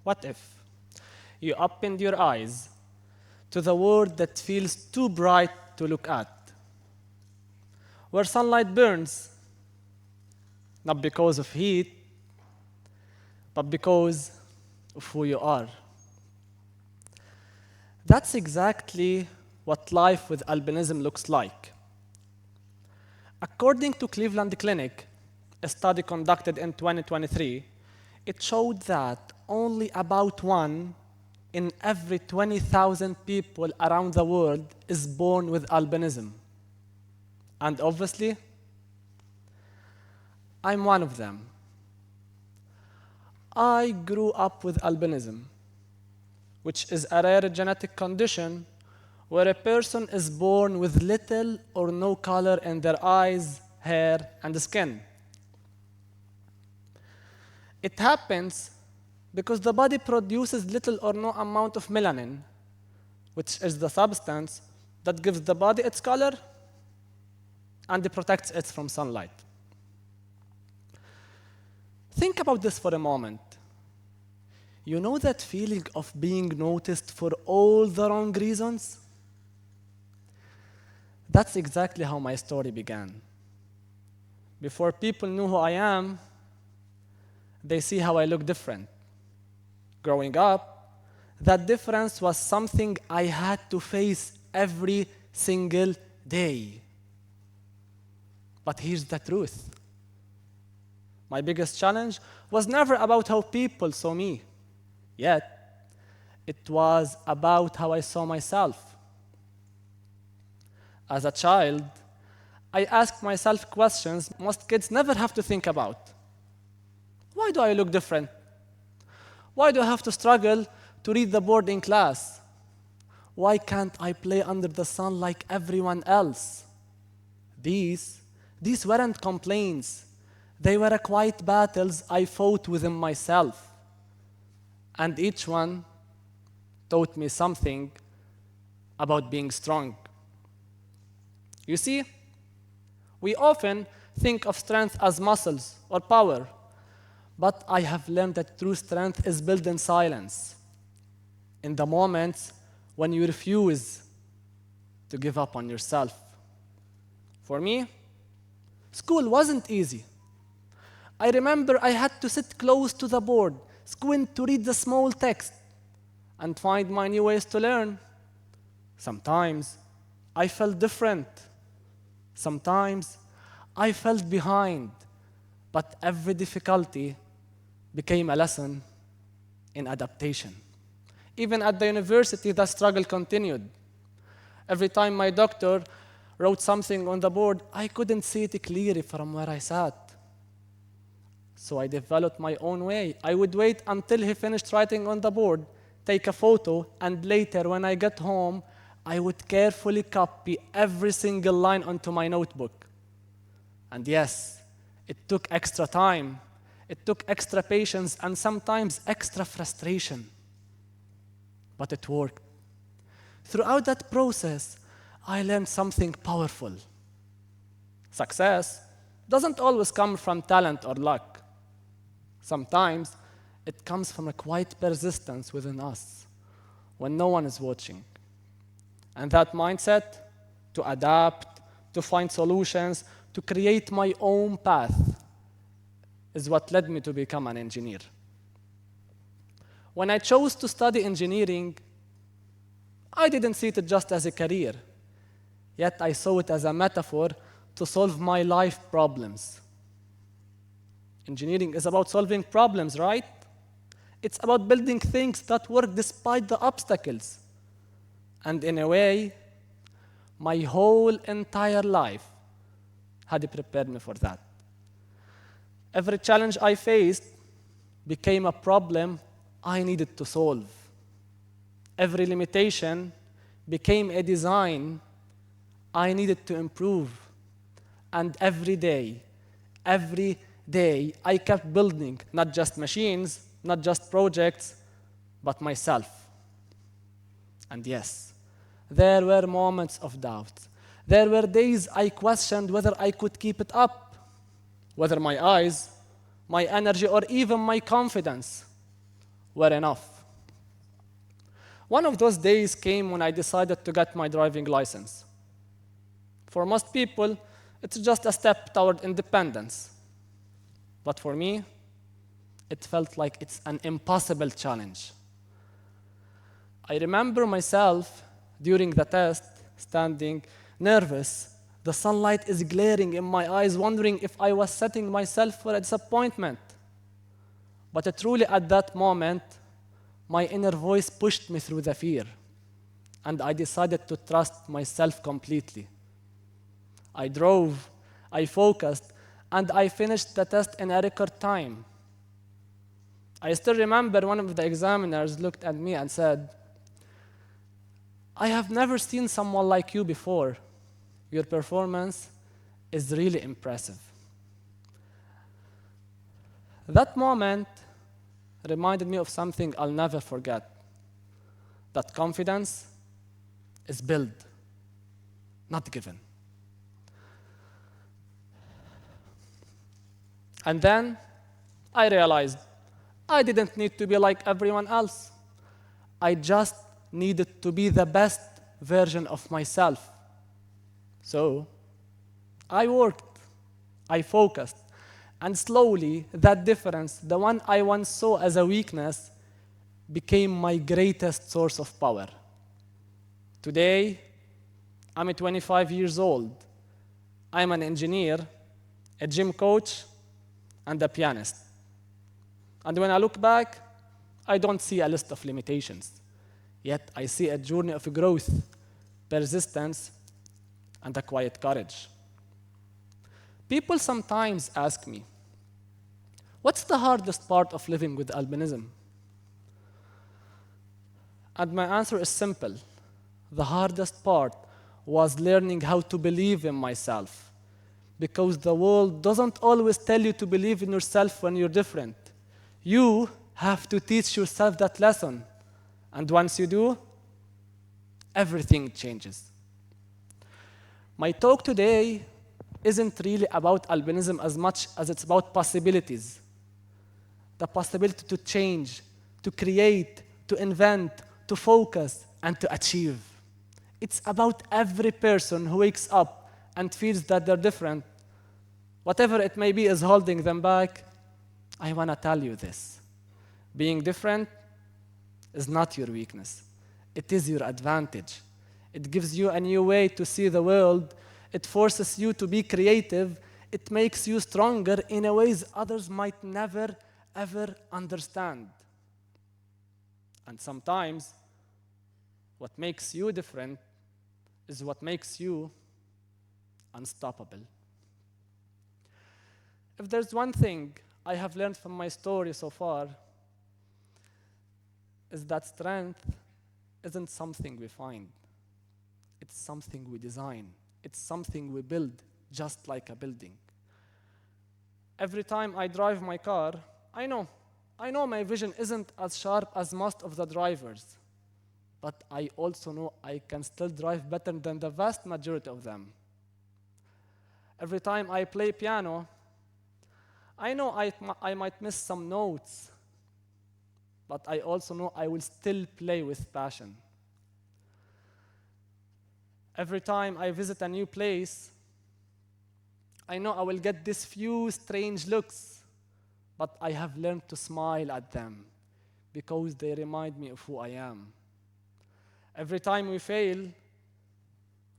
What if you opened your eyes to the world that feels too bright to look at, where sunlight burns, not because of heat, but because of who you are? That's exactly what life with albinism looks like. According to Cleveland Clinic, a study conducted in 2023, it showed that only about 1 in every 20,000 people around the world is born with albinism. And obviously, I'm one of them. I grew up with albinism, which is a rare genetic condition where a person is born with little or no color in their eyes, hair, and skin. It happens because the body produces little or no amount of melanin, which is the substance that gives the body its color and protects it from sunlight. Think about this for a moment. You know that feeling of being noticed for all the wrong reasons? That's exactly how my story began. Before people knew who I am, they see how I look different. Growing up, that difference was something I had to face every single day. But here's the truth. My biggest challenge was never about how people saw me. Yet, it was about how I saw myself. As a child, I asked myself questions most kids never have to think about. Why do I look different? Why do I have to struggle to read the board in class? Why can't I play under the sun like everyone else? These weren't complaints. They were quiet battles I fought within myself. And each one taught me something about being strong. You see, we often think of strength as muscles or power, but I have learned that true strength is built in silence, in the moments when you refuse to give up on yourself. For me, school wasn't easy. I remember I had to sit close to the board, squint to read the small text, and find my new ways to learn. Sometimes I felt different. Sometimes I felt behind, but every difficulty became a lesson in adaptation. Even at the university, the struggle continued. Every time my doctor wrote something on the board, I couldn't see it clearly from where I sat. So I developed my own way. I would wait until he finished writing on the board, take a photo, and later when I got home, I would carefully copy every single line onto my notebook. And yes, it took extra time. It took extra patience and sometimes extra frustration. But it worked. Throughout that process, I learned something powerful. Success doesn't always come from talent or luck. Sometimes it comes from a quiet persistence within us when no one is watching. And that mindset to adapt, to find solutions, to create my own path is what led me to become an engineer. When I chose to study engineering, I didn't see it just as a career, yet I saw it as a metaphor to solve my life problems. Engineering is about solving problems, right? It's about building things that work despite the obstacles. And in a way, my whole entire life had prepared me for that. Every challenge I faced became a problem I needed to solve. Every limitation became a design I needed to improve. And every day, I kept building not just machines, not just projects, but myself. And yes, there were moments of doubt. There were days I questioned whether I could keep it up, whether my eyes, my energy, or even my confidence were enough. One of those days came when I decided to get my driving license. For most people, it's just a step toward independence. But for me, it felt like it's an impossible challenge. I remember myself during the test standing nervous. The sunlight is glaring in my eyes, wondering if I was setting myself for a disappointment. But truly at that moment, my inner voice pushed me through the fear, and I decided to trust myself completely. I drove, I focused, and I finished the test in a record time. I still remember one of the examiners looked at me and said, "I have never seen someone like you before. Your performance is really impressive." That moment reminded me of something I'll never forget. That confidence is built, not given. And then I realized I didn't need to be like everyone else. I just needed to be the best version of myself. So I worked, I focused, and slowly that difference, the one I once saw as a weakness, became my greatest source of power. Today, I'm 25 years old. I'm an engineer, a gym coach, and a pianist. And when I look back, I don't see a list of limitations. Yet I see a journey of growth, persistence, and a quiet courage. People sometimes ask me, what's the hardest part of living with albinism? And my answer is simple. The hardest part was learning how to believe in myself. Because the world doesn't always tell you to believe in yourself when you're different. You have to teach yourself that lesson. And once you do, everything changes. My talk today isn't really about albinism as much as it's about possibilities. The possibility to change, to create, to invent, to focus, and to achieve. It's about every person who wakes up and feels that they're different. Whatever it may be is holding them back, I want to tell you this. Being different is not your weakness. It is your advantage. It gives you a new way to see the world. It forces you to be creative. It makes you stronger in a ways others might never, ever understand. And sometimes, what makes you different is what makes you unstoppable. If there's one thing I have learned from my story so far, is that strength isn't something we find. It's something we design. It's something we build, just like a building. Every time I drive my car, I know my vision isn't as sharp as most of the drivers, but I also know I can still drive better than the vast majority of them. Every time I play piano, I know I might miss some notes, but I also know I will still play with passion. Every time I visit a new place, I know I will get these few strange looks, but I have learned to smile at them because they remind me of who I am. Every time we fail,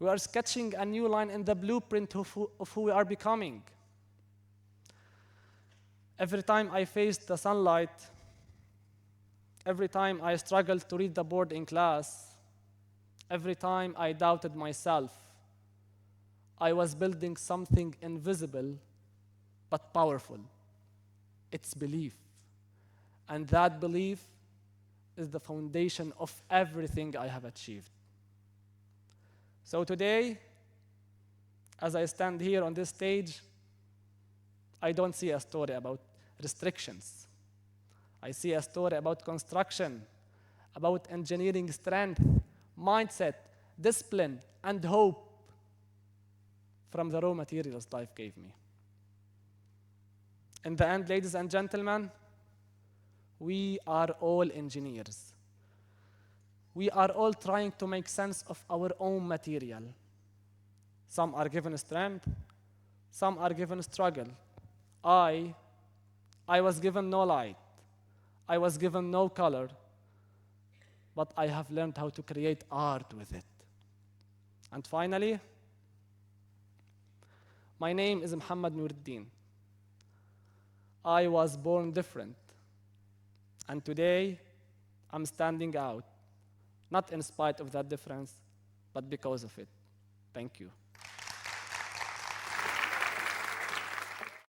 we are sketching a new line in the blueprint of who we are becoming. Every time I faced the sunlight, every time I struggled to read the board in class, every time I doubted myself, I was building something invisible but powerful. It's belief. And that belief is the foundation of everything I have achieved. So today, as I stand here on this stage, I don't see a story about restrictions. I see a story about construction, about engineering strength, mindset, discipline, and hope from the raw materials life gave me. In the end, ladies and gentlemen, We are all engineers. We are all trying to make sense of our own material. Some are given strength, some are given struggle. I was given no light. I was given no color, but I have learned how to create art with it. And finally, my name is Mohamad Noureddine. I was born different, and today I'm standing out, not in spite of that difference, but because of it. Thank you.